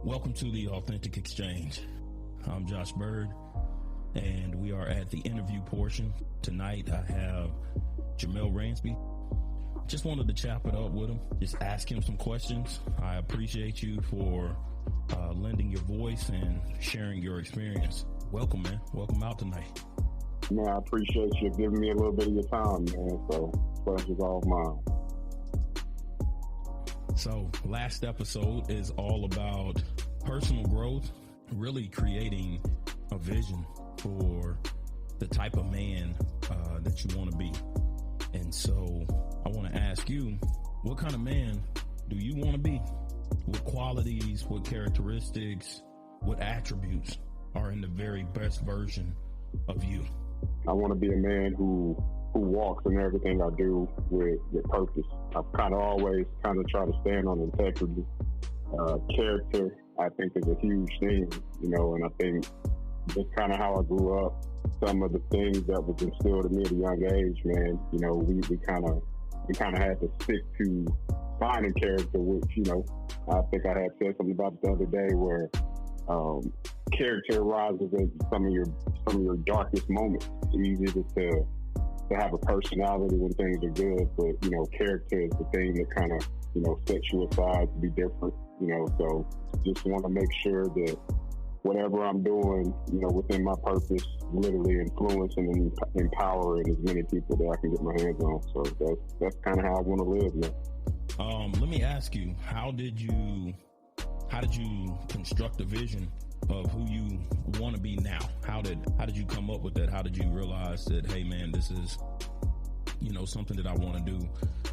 Welcome to the Authentic Exchange. I'm Josh Bird, and we are at the interview portion. Tonight, I have Jermale Ransby. Just wanted to chop it up with him, just ask him some questions. I appreciate you for lending your voice and sharing your experience. Welcome, man. Welcome out tonight. Man, I appreciate you giving me a little bit of your time, man. So, pleasure's all mine. So, last episode is all about personal growth, really creating a vision for the type of man that you want to be. And so I want to ask you, what kind of man do you want to be? What qualities, what characteristics, what attributes are in the very best version of you? I want to be a man who walks in everything I do with purpose. I've kind of always try to stand on integrity. Character, I think, is a huge thing, and I think just kind of how I grew up, some of the things that was instilled in me at a young age, man, we kind of had to stick to finding character, which, I think I had said something about it the other day where character arises in some of your darkest moments. It's easy to have a personality when things are good, but, character is the thing that kind of, sets you aside to be different, so just want to make sure that whatever I'm doing, within my purpose, literally influencing and empowering as many people that I can get my hands on. So that's kind of how I want to live, man. Let me ask you, how did you construct a vision of who you want to be now? How did you come up with that? How did you realize that, hey man, this is, something that I want to do.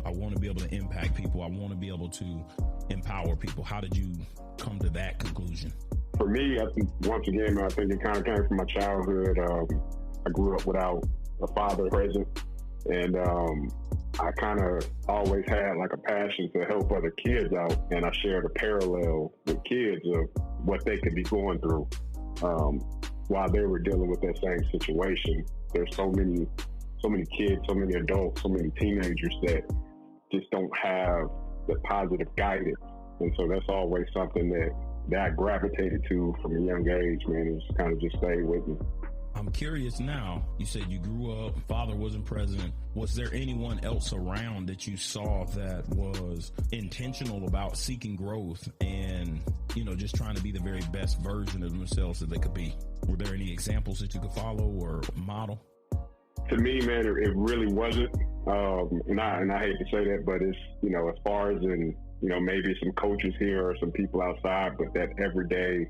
I want to be able to impact people. I want to be able to empower people. How did you come to that conclusion? For me, I think it kind of came from my childhood. I grew up without a father present, and I kind of always had like a passion to help other kids out, and I shared a parallel with kids of what they could be going through while they were dealing with that same situation. There's so many kids, so many adults, so many teenagers that just don't have the positive guidance, and so that's always something that I gravitated to from a young age, man. It's kind of just stayed with me. I'm curious now, you said you grew up, father wasn't present. Was there anyone else around that you saw that was intentional about seeking growth and, just trying to be the very best version of themselves that they could be? Were there any examples that you could follow or model? To me, man, it really wasn't. And I hate to say that, but it's, as far as in, maybe some coaches here or some people outside, but that everyday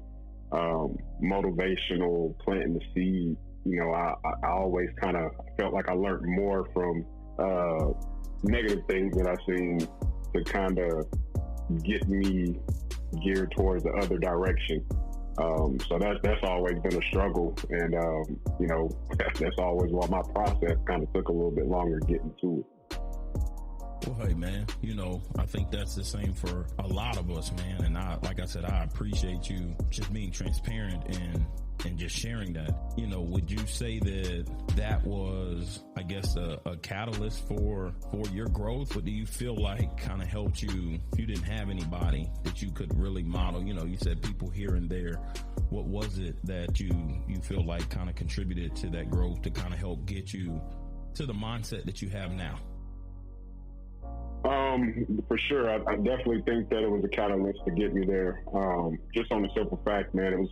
motivational planting the seed, I always kind of felt like I learned more from negative things that I've seen to kind of get me geared towards the other direction. So that's always been a struggle, and that's always why my process kind of took a little bit longer getting to it. Well, hey, man, I think that's the same for a lot of us, man. And like I said, I appreciate you just being transparent and just sharing that. Would you say that was, I guess, a catalyst for your growth? Or do you feel like kind of helped you if you didn't have anybody that you could really model? You said people here and there. What was it that you feel like kind of contributed to that growth to kind of help get you to the mindset that you have now? For sure. I definitely think that it was a catalyst to get me there. Just on the simple fact, man, it was,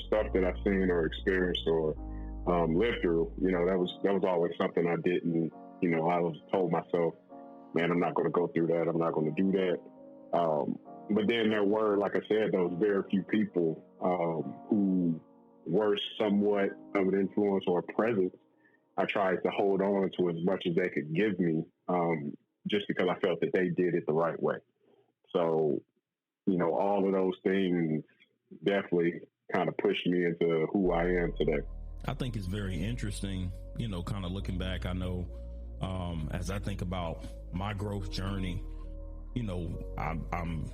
stuff that I've seen or experienced or lived through. That was always something I didn't, I was told myself, man, I'm not going to go through that. I'm not going to do that. But then there were, like I said, those very few people who were somewhat of an influence or a presence. I tried to hold on to as much as they could give me. Just because I felt that they did it the right way. So, all of those things definitely kind of pushed me into who I am today. I think it's very interesting, kind of looking back. I know as I think about my growth journey, I'm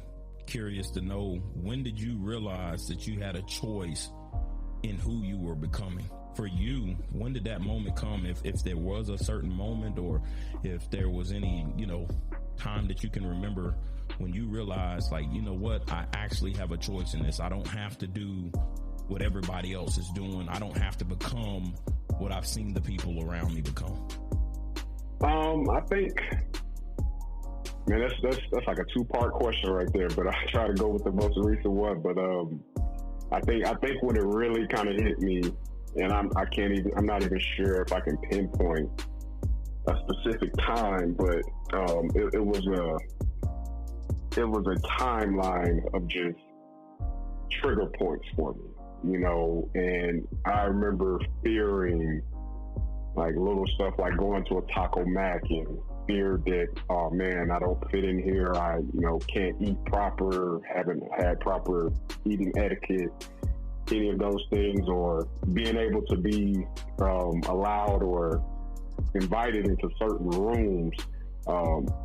curious to know, when did you realize that you had a choice in who you were becoming? For you, when did that moment come? If there was a certain moment, or if there was any, time that you can remember when you realize, like, you know what, I actually have a choice in this. I don't have to do what everybody else is doing. I don't have to become what I've seen the people around me become? I think, man, that's like a two-part question right there, but I try to go with the most recent one. But I think when it really kind of hit me, and I'm not even sure if I can pinpoint a specific time, but it was a timeline of just trigger points for me, you know. And I remember fearing like little stuff like going to a Taco Mac and fear that, oh man, I don't fit in here. I, you know, can't eat proper, haven't had proper eating etiquette, any of those things, or being able to be allowed or invited into certain rooms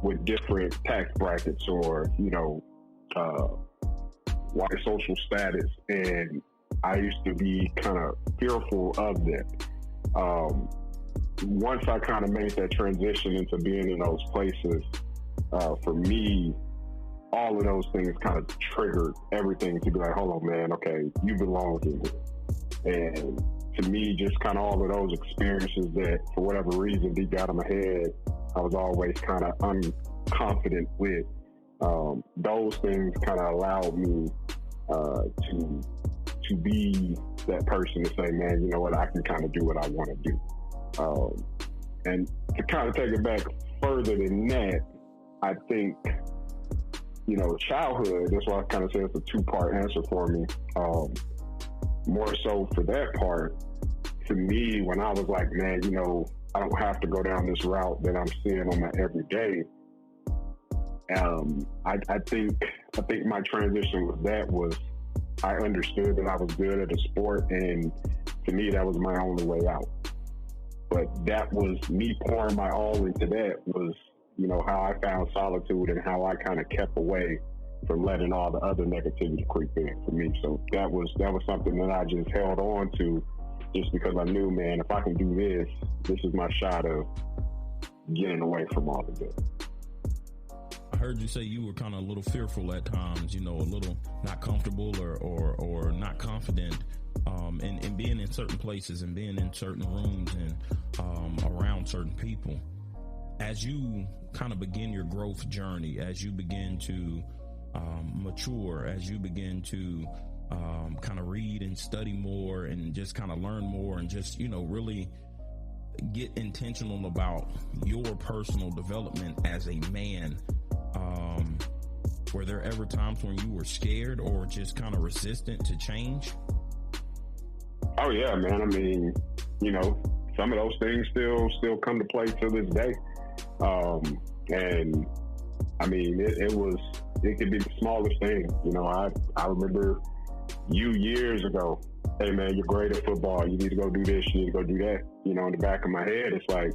with different tax brackets or, you know, white social status. And I used to be kind of fearful of that. Once I kind of made that transition into being in those places, for me, all of those things kind of triggered everything to be like, hold on, man, okay, you belong here. And to me, just kind of all of those experiences that, for whatever reason, deep down in my head, I was always kind of unconfident with, those things kind of allowed me to be that person to say, man, you know what, I can kind of do what I want to do. And to kind of take it back further than that, I think, you know, childhood, that's why I kind of say it's a two-part answer for me. More so for that part, to me, when I was like, man, you know, I don't have to go down this route that I'm seeing on my everyday. I think my transition with that was I understood that I was good at a sport, and to me, that was my only way out. But that was me pouring my all into that was, you know, how I found solitude and how I kind of kept away from letting all the other negativity creep in for me. So that was something that I just held on to just because I knew, man, if I can do this, this is my shot of getting away from all of this. I heard you say you were kind of a little fearful at times, you know, a little not comfortable or not confident in being in certain places and being in certain rooms and around certain people. As you kind of begin your growth journey, as you begin to mature, as you begin to kind of read and study more and just kind of learn more and just, you know, really get intentional about your personal development as a man, were there ever times when you were scared or just kind of resistant to change? Oh yeah, man. I mean, you know, some of those things still come to play to this day. And I mean, it could be the smallest thing. You know, I remember you years ago, hey man, you're great at football. You need to go do this. You need to go do that. You know, in the back of my head, it's like,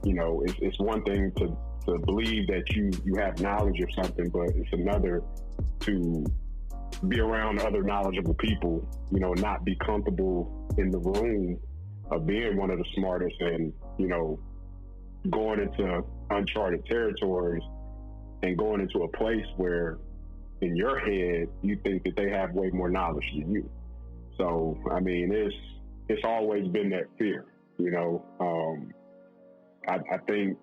you know, it's one thing to believe that you have knowledge of something, but it's another to be around other knowledgeable people, you know, not be comfortable in the room of being one of the smartest and, you know, going into uncharted territories and going into a place where in your head, you think that they have way more knowledge than you. So, I mean, it's always been that fear, you know. I think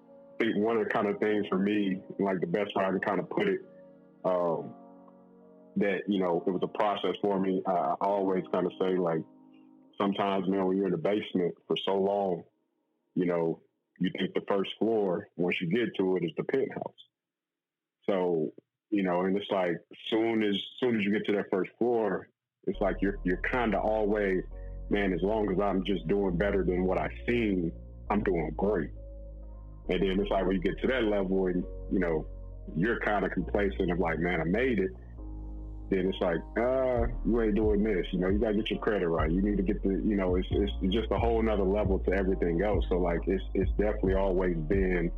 one of the kind of things for me, like the best way I can kind of put it, that, you know, it was a process for me. I always kind of say, like, sometimes, man, when you're in the basement for so long, you know, you think the first floor, once you get to it, is the penthouse. So, you know, and it's like, soon as you get to that first floor, it's like you're kind of always, man, as long as I'm just doing better than what I've seen, I'm doing great. And then it's like when you get to that level and, you know, you're kind of complacent of like, man, I made it. Then it's like, you ain't doing this. You know, you got to get your credit right. You need to get the, you know, it's just a whole nother level to everything else. So like, it's definitely always been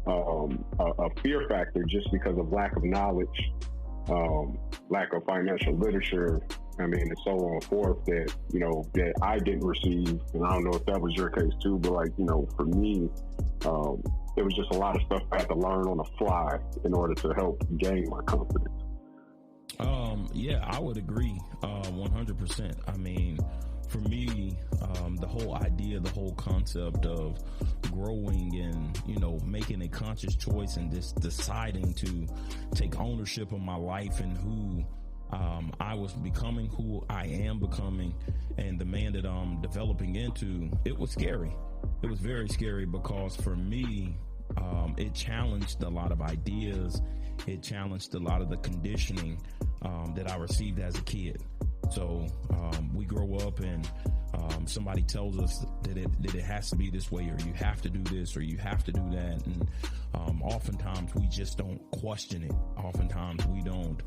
a fear factor just because of lack of knowledge, lack of financial literature. I mean, and so on and forth that, you know, that I didn't receive. And I don't know if that was your case too, but like, you know, for me, it was just a lot of stuff I had to learn on the fly in order to help gain my confidence. Yeah, I would agree 100%. I mean, for me, the whole idea, the whole concept of growing and, you know, making a conscious choice and just deciding to take ownership of my life and who I was becoming, who I am becoming, and the man that I'm developing into, it was scary. It was very scary because for me, it challenged a lot of ideas. It challenged a lot of the conditioning that I received as a kid. So we grow up and somebody tells us that it has to be this way, or you have to do this, or you have to do that. And oftentimes we just don't question it. Oftentimes we don't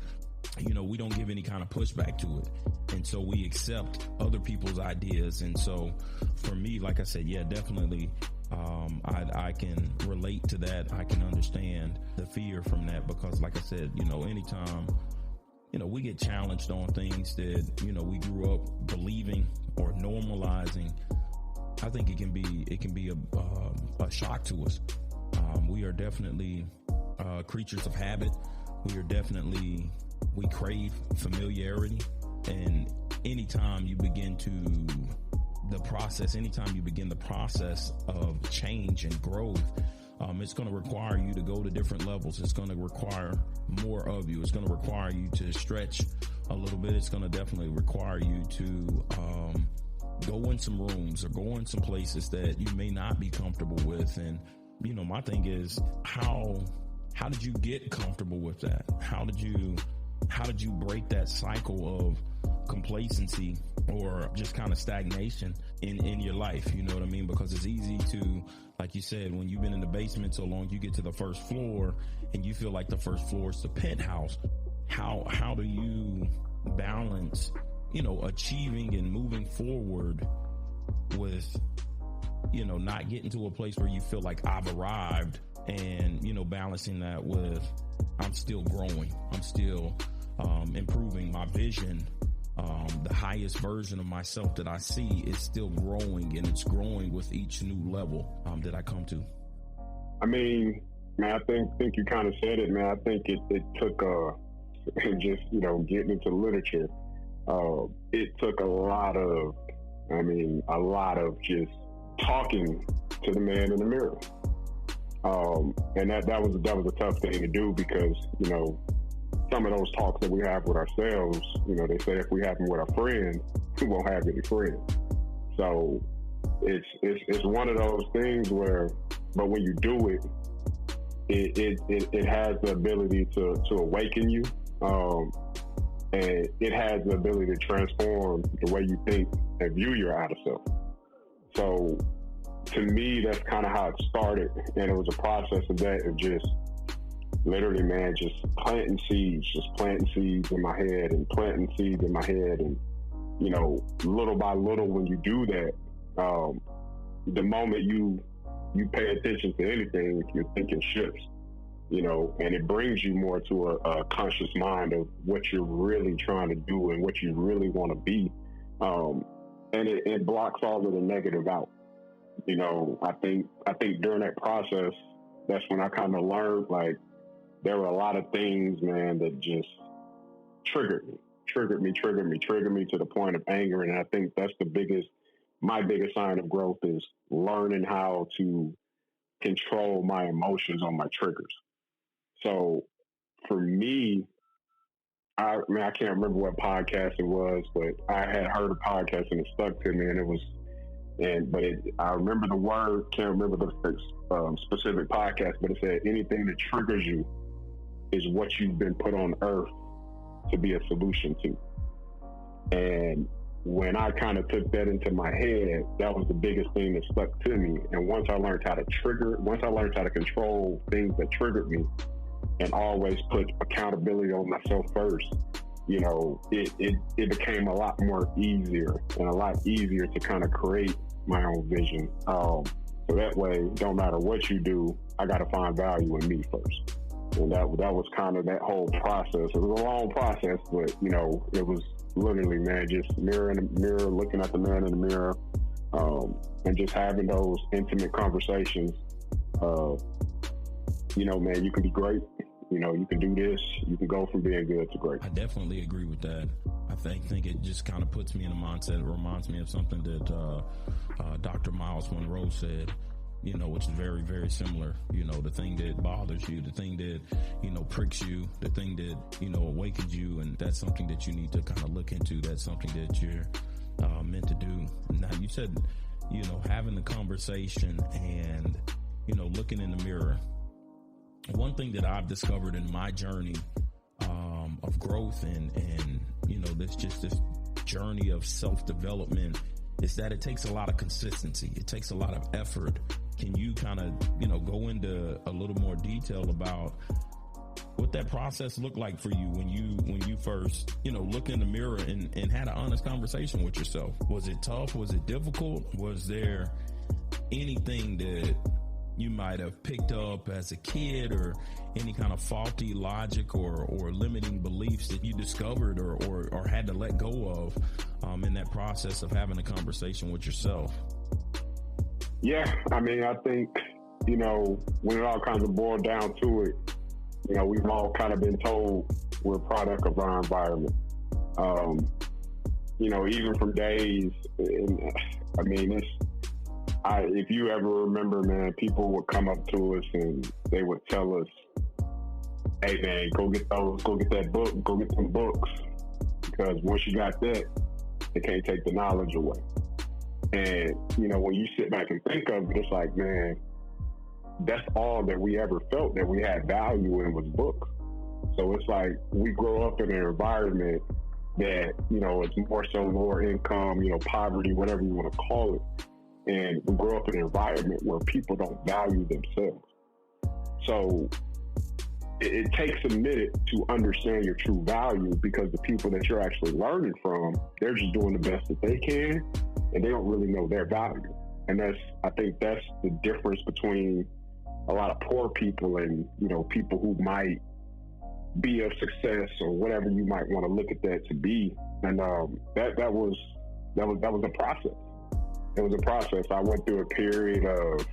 give any kind of pushback to it. And so we accept other people's ideas. And so for me, like I said, yeah, definitely, I can relate to that. I can understand the fear from that because, like I said, you know, anytime, you know, we get challenged on things that, you know, we grew up believing or normalizing, I think it can be a shock to us. We are definitely creatures of habit. We crave familiarity. And anytime you begin the process of change and growth, it's going to require you to go to different levels. It's going to require more of you. It's going to require you to stretch a little bit. It's going to definitely require you to go in some rooms or go in some places that you may not be comfortable with. And, you know, my thing is, how did you get comfortable with that? How did you break that cycle of complacency or just kind of stagnation in your life? You know what I mean? Because it's easy to, like you said, when you've been in the basement so long, you get to the first floor and you feel like the first floor is the penthouse. How do you balance, you know, achieving and moving forward with, you know, not getting to a place where you feel like I've arrived, and, you know, balancing that with I'm still growing. I'm still improving my vision. The highest version of myself that I see is still growing, and it's growing with each new level that I come to. I mean, man, I think you kind of said it, man. I think it took just, you know, getting into literature. It took a lot of just talking to the man in the mirror. And that was a tough thing to do because, you know, some of those talks that we have with ourselves, you know, they say if we have them with our friends, we won't have any friends. So it's one of those things where, but when you do it, it has the ability to awaken you, and it has the ability to transform the way you think and view your outer self. So to me, that's kind of how it started, and it was a process of that, of just literally, man, just planting seeds in my head, and you know, little by little, when you do that, the moment you pay attention to anything, your thinking shifts, you know, and it brings you more to a conscious mind of what you're really trying to do and what you really want to be, and it blocks all of the negative out. You know, I think during that process, that's when I kind of learned, like, there were a lot of things, man, that just triggered me to the point of anger. And I think that's my biggest sign of growth is learning how to control my emotions on my triggers. So for me, I can't remember what podcast it was, but I had heard a podcast and it stuck to me, and I remember the word, can't remember the specific podcast, but it said anything that triggers you is what you've been put on earth to be a solution to. And when I kind of took that into my head, that was the biggest thing that stuck to me. And once I learned how to control things that triggered me and always put accountability on myself first, you know, it became a lot more easier to kind of create my own vision. So that way, don't matter what you do, I got to find value in me first. And that was kind of that whole process. It was a long process, but, you know, it was literally, man, just mirror in the mirror, looking at the man in the mirror, and just having those intimate conversations Man, you can be great. You can do this. You can go from being good to great. I definitely agree with that. I think it just kind of puts me in a mindset. It reminds me of something that Dr. Miles Monroe said, which is very, very similar. The thing that bothers you, the thing that, pricks you, the thing that, awakens you. And that's something that you need to kind of look into. That's something that you're meant to do. Now, you said, having the conversation and, looking in the mirror. One thing that I've discovered in my journey of growth and this journey of self-development is that it takes a lot of consistency. It takes a lot of effort. Can you kind of, go into a little more detail about what that process looked like for you when you first, looked in the mirror and had an honest conversation with yourself? Was it tough? Was it difficult? Was there anything that you might have picked up as a kid, or any kind of faulty logic or limiting beliefs that you discovered or had to let go of in that process of having a conversation with yourself? Yeah, I think, when it all kind of boiled down to it, we've all kind of been told we're a product of our environment. Even from days, if you ever remember, man, people would come up to us and they would tell us, hey, man, go get that book, go get some books. Because once you got that, they can't take the knowledge away. And, when you sit back and think of it, it's like, man, that's all that we ever felt that we had value in was books. So it's like we grow up in an environment that, it's more so lower income, poverty, whatever you want to call it. And we grow up in an environment where people don't value themselves. So it takes a minute to understand your true value, because the people that you're actually learning from, they're just doing the best that they can, and they don't really know their value. And I think that's the difference between a lot of poor people and, people who might be of success or whatever you might want to look at that to be. And that was a process. It was a process. I went through a period of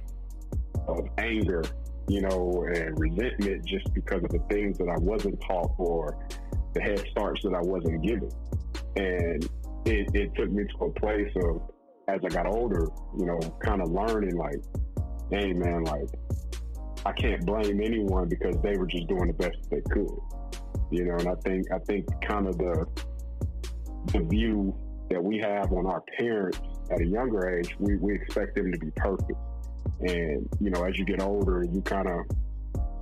anger, and resentment just because of the things that I wasn't taught or the head starts that I wasn't given. And it took me to a place of, as I got older, kind of learning like, hey man, like I can't blame anyone because they were just doing the best they could, and I think kind of the view that we have on our parents at a younger age, we expect them to be perfect. And, as you get older, you kind of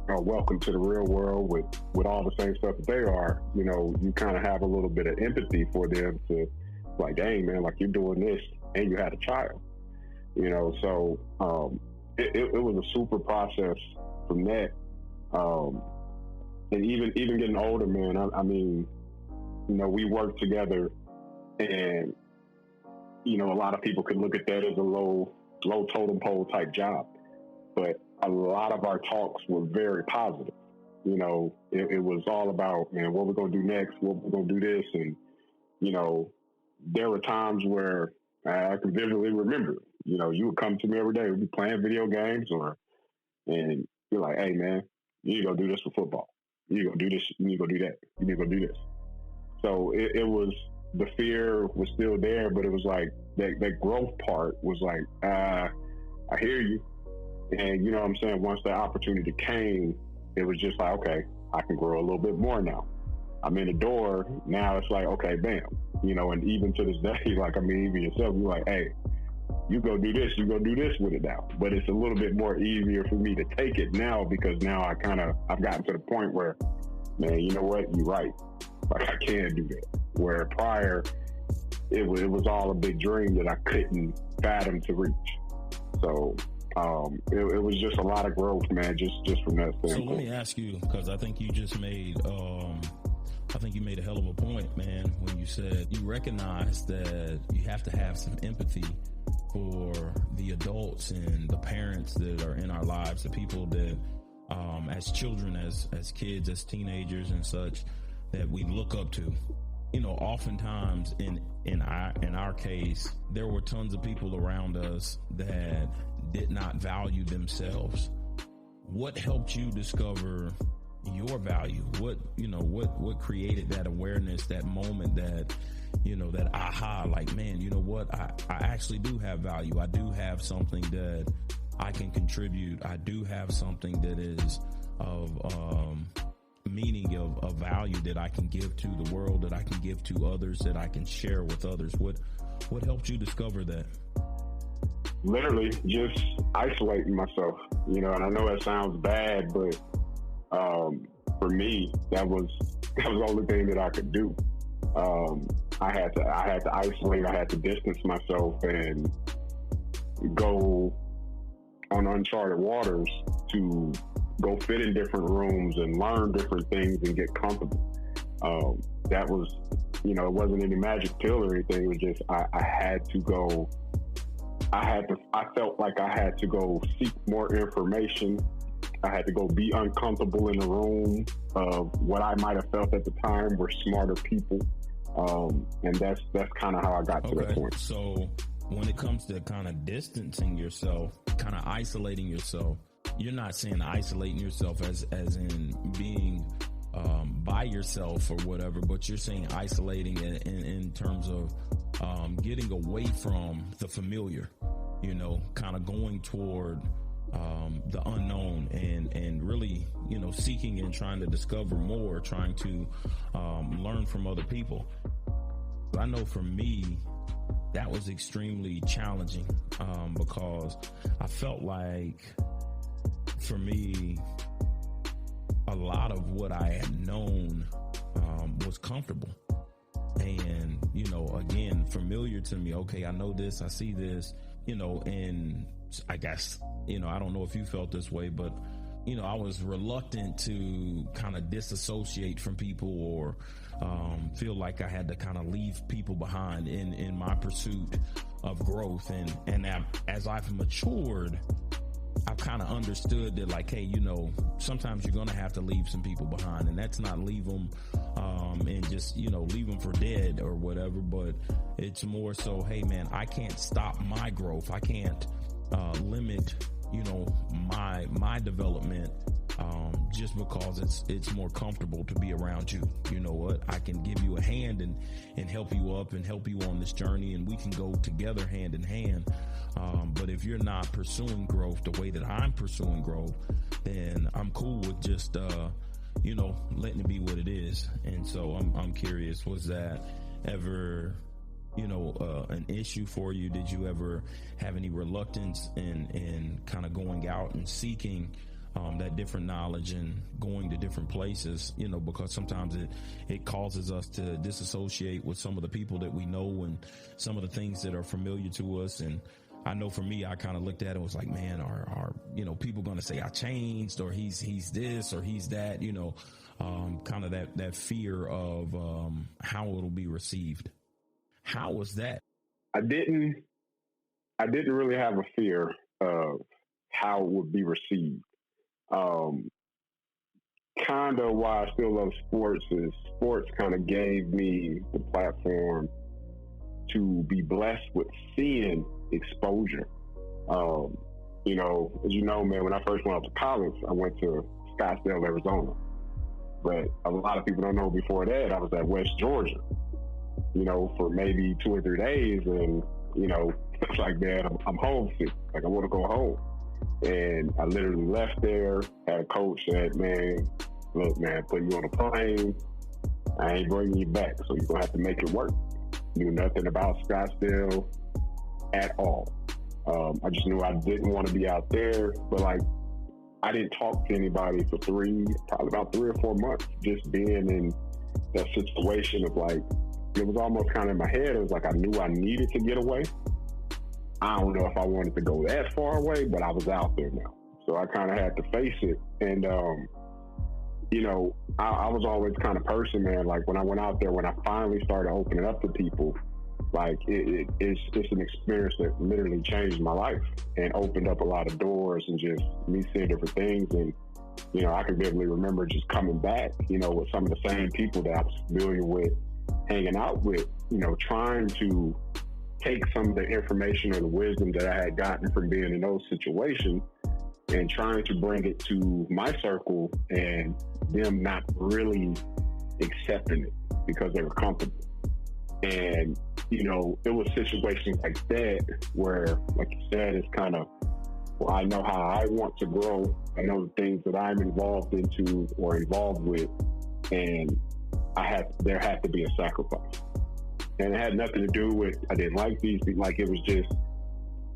are welcome to the real world with all the same stuff that they are. You kind of have a little bit of empathy for them to like, hey man, like you're doing this and you had a child, so it was a super process from that. And even getting older, man, we worked together, and a lot of people could look at that as a low totem pole type job, but a lot of our talks were very positive. It was all about, man, what we're going to do next, what we're going to do this. And, there were times where I can vividly remember, you would come to me every day, we'd be playing video games and you're like, hey man, you need to go do this for football. You need to go do this. You need to go do that. You need to go do this. So it was, the fear was still there, but it was like that growth part was like, I hear you. And you know what I'm saying? Once that opportunity came, it was just like, okay, I can grow a little bit more now. I'm in the door. Now it's like, okay, bam. And even to this day, like, even yourself, you're like, hey, you go do this, you go do this with it now. But it's a little bit more easier for me to take it now, because now I've gotten to the point where, man, you know what? You're right. Like, I can do that. Where prior, it was all a big dream that I couldn't fathom to reach. So it was just a lot of growth, man, just from that standpoint. So let me ask you, because I think you just made you made a hell of a point, man, when you said you recognize that you have to have some empathy for the adults and the parents that are in our lives, the people that as children, as kids, as teenagers and such, that we look up to. Oftentimes in our case, there were tons of people around us that did not value themselves. what helped you discover your value? What created that awareness, that moment, that, that aha, like, man, you know what? I actually do have value. I do have something that I can contribute. I do have something that is of meaning, of value that I can give to the world, that I can give to others, that I can share with others. What helped you discover that? Literally just isolating myself, and I know that sounds bad, but for me, that was the only thing that I could do. I had to isolate. I had to distance myself and go on uncharted waters to go fit in different rooms and learn different things and get comfortable. That was, it wasn't any magic pill or anything. It was just, I had to go. I felt like I had to go seek more information. I had to go be uncomfortable in a room of what I might have felt at the time were smarter people. And that's kind of how I got to that point. So when it comes to kind of distancing yourself, kind of isolating yourself, you're not saying isolating yourself as in being by yourself or whatever, but you're saying isolating in terms of getting away from the familiar, kind of going toward the unknown and really, seeking and trying to discover more, trying to learn from other people. I know for me, that was extremely challenging because I felt like, for me, a lot of what I had known was comfortable and, again, familiar to me. Okay, I know this, I see this, and I guess, I don't know if you felt this way, but, I was reluctant to kind of disassociate from people or feel like I had to kind of leave people behind in my pursuit of growth. And as I've matured, I've kind of understood that, like, hey, sometimes you're going to have to leave some people behind, and that's not leave them and just, leave them for dead or whatever. But it's more so, hey, man, I can't stop my growth. I can't limit, my development just because it's more comfortable to be around you. You know what? I can give you a hand and help you up and help you on this journey, and we can go together hand in hand. But if you're not pursuing growth the way that I'm pursuing growth, then I'm cool with just, letting it be what it is. And so I'm curious, was that ever, an issue for you? Did you ever have any reluctance in kind of going out and seeking that different knowledge and going to different places, because sometimes it causes us to disassociate with some of the people that we know and some of the things that are familiar to us. And I know for me, I kind of looked at it and was like, man, are people going to say I changed, or he's this or he's that, kind of that fear of how it'll be received. How was that? I didn't really have a fear of how it would be received. Kind of why I still love sports is sports kind of gave me the platform to be blessed with seeing exposure. As you know, man, when I first went out to college, I went to Scottsdale, Arizona. But a lot of people don't know, before that, I was at West Georgia, for maybe 2 or 3 days. And, it's like, man, I'm homesick. Like, I want to go home. And I literally left there, had a coach said, man, look, man, putting you on a plane, I ain't bringing you back. So you're going to have to make it work. Knew nothing about Scottsdale at all. I just knew I didn't want to be out there, but I didn't talk to anybody for probably about 3 or 4 months, just being in that situation of it was almost kind of in my head. It was like I knew I needed to get away. I don't know if I wanted to go that far away, but I was out there now. So I kind of had to face it. And, I was always the kind of person, man, when I went out there, when I finally started opening up to people, it's an experience that literally changed my life and opened up a lot of doors and just me seeing different things. And, I can vividly remember just coming back, with some of the same people that I was familiar with, hanging out with, trying to take some of the information or the wisdom that I had gotten from being in those situations and trying to bring it to my circle and them not really accepting it because they were comfortable. And, you know, it was situations like that where, like you said, it's kind of, well, I know how I want to grow. I know the things that I'm involved into or involved with, and there had to be a sacrifice. And it had nothing to do with, I didn't like these people. Like, it was just,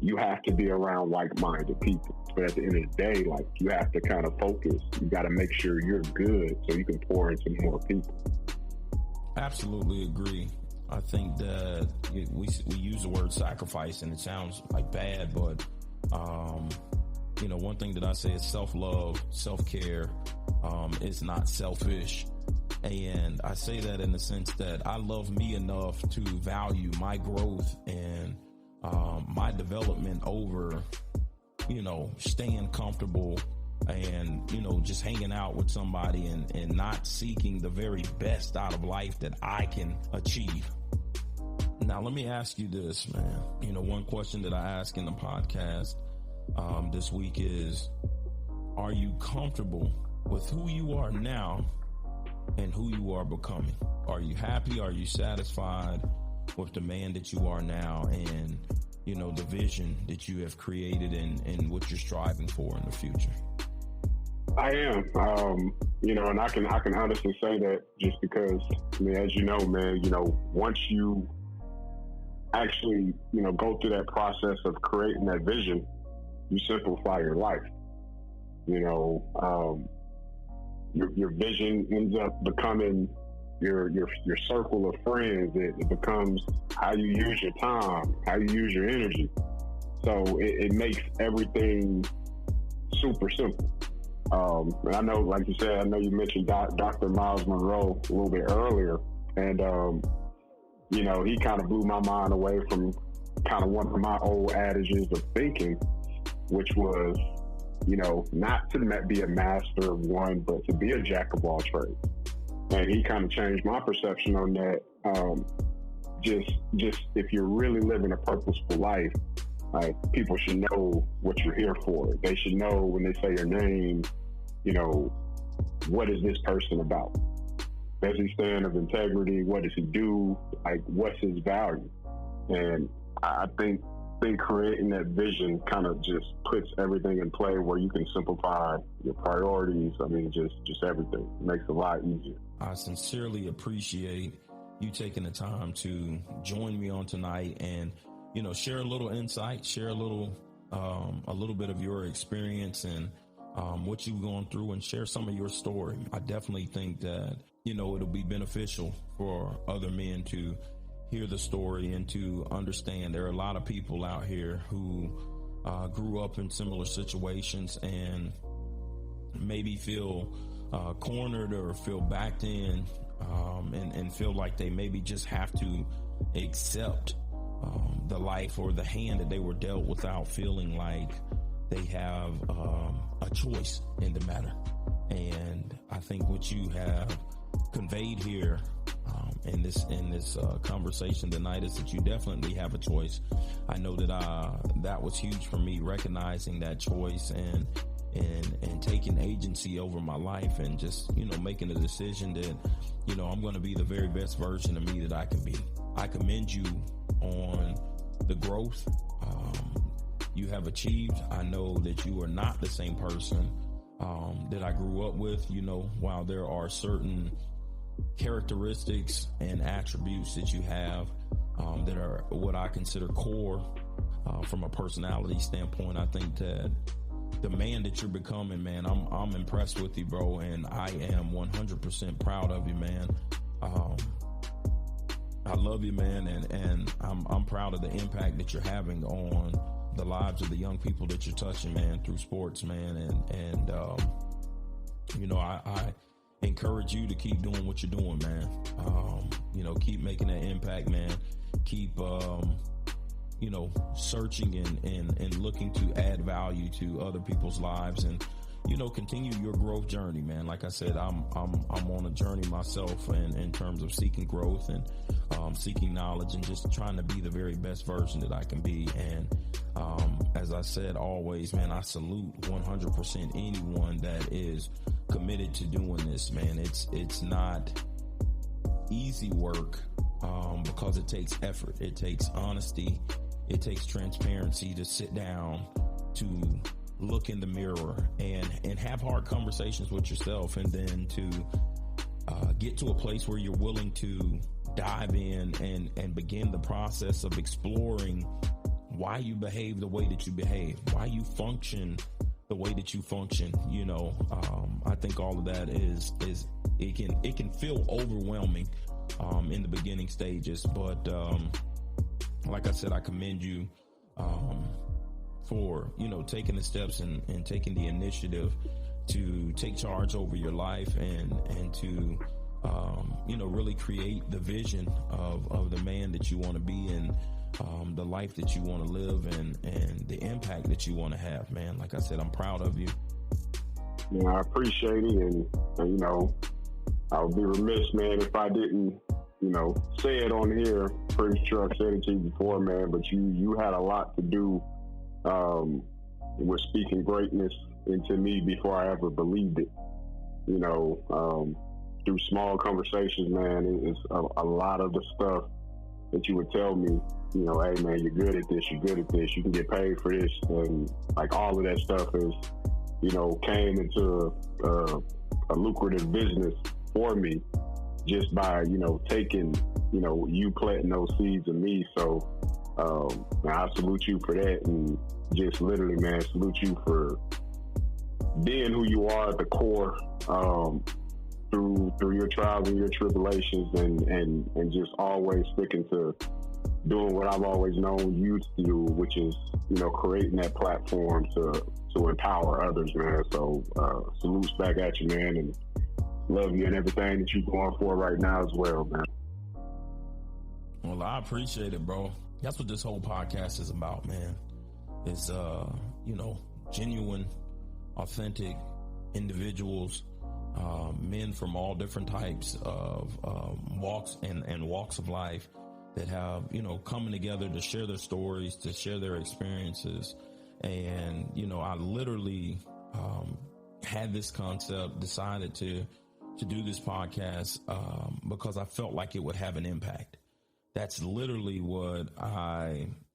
you have to be around like-minded people. But at the end of the day, like, you have to kind of focus. You got to make sure you're good so you can pour into more people. Absolutely agree. I think that we use the word sacrifice and it sounds like bad, but, you know, one thing that I say is self-love, self-care, is not selfish. And I say that in the sense that I love me enough to value my growth and my development over, you know, staying comfortable and, you know, just hanging out with somebody and not seeking the very best out of life that I can achieve. Now, let me ask you this, man. You know, one question that I ask in the podcast this week is, are you comfortable with who you are now and who you are becoming? Are you happy? Are you satisfied with the man that you are now and, you know, the vision that you have created and what you're striving for in the future? I am, you know, and I can honestly say that just because, I mean, as you know, man, you know, once you actually, you know, go through that process of creating that vision, you simplify your life. You know, your vision ends up becoming your circle of friends. It becomes how you use your time, how you use your energy. So it makes everything super simple. And I know, like you said, I know you mentioned Dr. Miles Monroe a little bit earlier, and you know, he kind of blew my mind away from kind of one of my old adages of thinking, which was, you know, not to be a master of one, but to be a jack of all trades. And he kind of changed my perception on that. Just if you're really living a purposeful life, people should know what you're here for. They should know when they say your name, you know, what is this person about? Does he stand of integrity? What does he do? Like, what's his value? And I think creating that vision kind of just puts everything in play where you can simplify your priorities. I mean, just everything. It makes it a lot easier. I sincerely appreciate you taking the time to join me on tonight and, you know, share a little insight, share a little bit of your experience and what you've gone through, and share some of your story. I definitely think that, you know, it'll be beneficial for other men to hear the story and to understand there are a lot of people out here who grew up in similar situations and maybe feel cornered or feel backed in and feel like they maybe just have to accept the life or the hand that they were dealt without feeling like they have a choice in the matter. And I think what you have conveyed here in this conversation tonight is that you definitely have a choice. I know that that was huge for me, recognizing that choice and taking agency over my life and just, you know, making a decision that, you know, I'm going to be the very best version of me that I can be. I commend you on the growth you have achieved. I know that you are not the same person that I grew up with. You know, while there are certain characteristics and attributes that you have that are what I consider core from a personality standpoint, I think that the man that you're becoming, man, I'm impressed with you, bro, and I am 100% proud of you, man. I love you, man, and I'm proud of the impact that you're having on the lives of the young people that you're touching, man, through sports, man, and you know, I encourage you to keep doing what you're doing, man. You know, keep making that impact, man. Keep you know, searching and looking to add value to other people's lives. And, continue your growth journey, man. Like I said, I'm on a journey myself, and in terms of seeking growth and seeking knowledge and just trying to be the very best version that I can be. And as I said, always, man, I salute 100% anyone that is committed to doing this, man. It's not easy work because it takes effort. It takes honesty. It takes transparency to sit down, to look in the mirror and have hard conversations with yourself, and then to get to a place where you're willing to dive in and begin the process of exploring why you behave the way that you behave, why you function the way that you function. I think all of that is it can feel overwhelming in the beginning stages, but like I said, I commend you for taking the steps and taking the initiative to take charge over your life and to really create the vision of the man that you want to be, and the life that you want to live, and the impact that you want to have, man. Like I said, I'm proud of you. Yeah, I appreciate it, and I would be remiss, man, if I didn't say it on here. Pretty sure I've said it to you before, man, but you had a lot to do with speaking greatness into me before I ever believed it. Through small conversations, man, it's a lot of the stuff that you would tell me, hey, man, you're good at this, you can get paid for this, and like all of that stuff is, came into a lucrative business for me just by, taking, you planting those seeds in me. So I salute you for that, and just literally, man, salute you for being who you are at the core, through your trials and your tribulations, and just always sticking to doing what I've always known you to do, which is, creating that platform to empower others, man. So salutes back at you, man, and love you and everything that you're going for right now as well, man. Well, I appreciate it, bro. That's what this whole podcast is about, man. It's genuine, authentic individuals, men from all different types of walks and walks of life that have, coming together to share their stories, to share their experiences. And, I literally had this concept, decided to do this podcast because I felt like it would have an impact. That's literally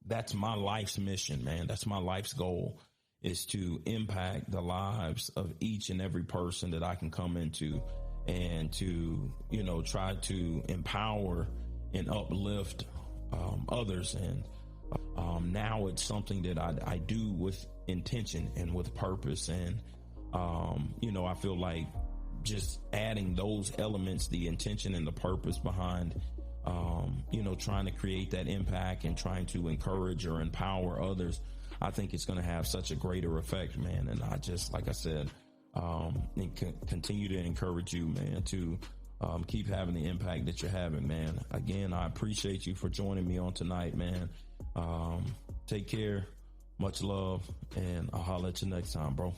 that's my life's mission, man. That's my life's goal, is to impact the lives of each and every person that I can come into, and to, try to empower and uplift others. And now it's something that I do with intention and with purpose. And, I feel like just adding those elements, the intention and the purpose behind, trying to create that impact and trying to encourage or empower others, I think it's going to have such a greater effect, man. And I just, like I said, continue to encourage you, man, to keep having the impact that you're having, man. Again, I appreciate you for joining me on tonight, man. Take care, much love, and I'll holler at you next time, bro.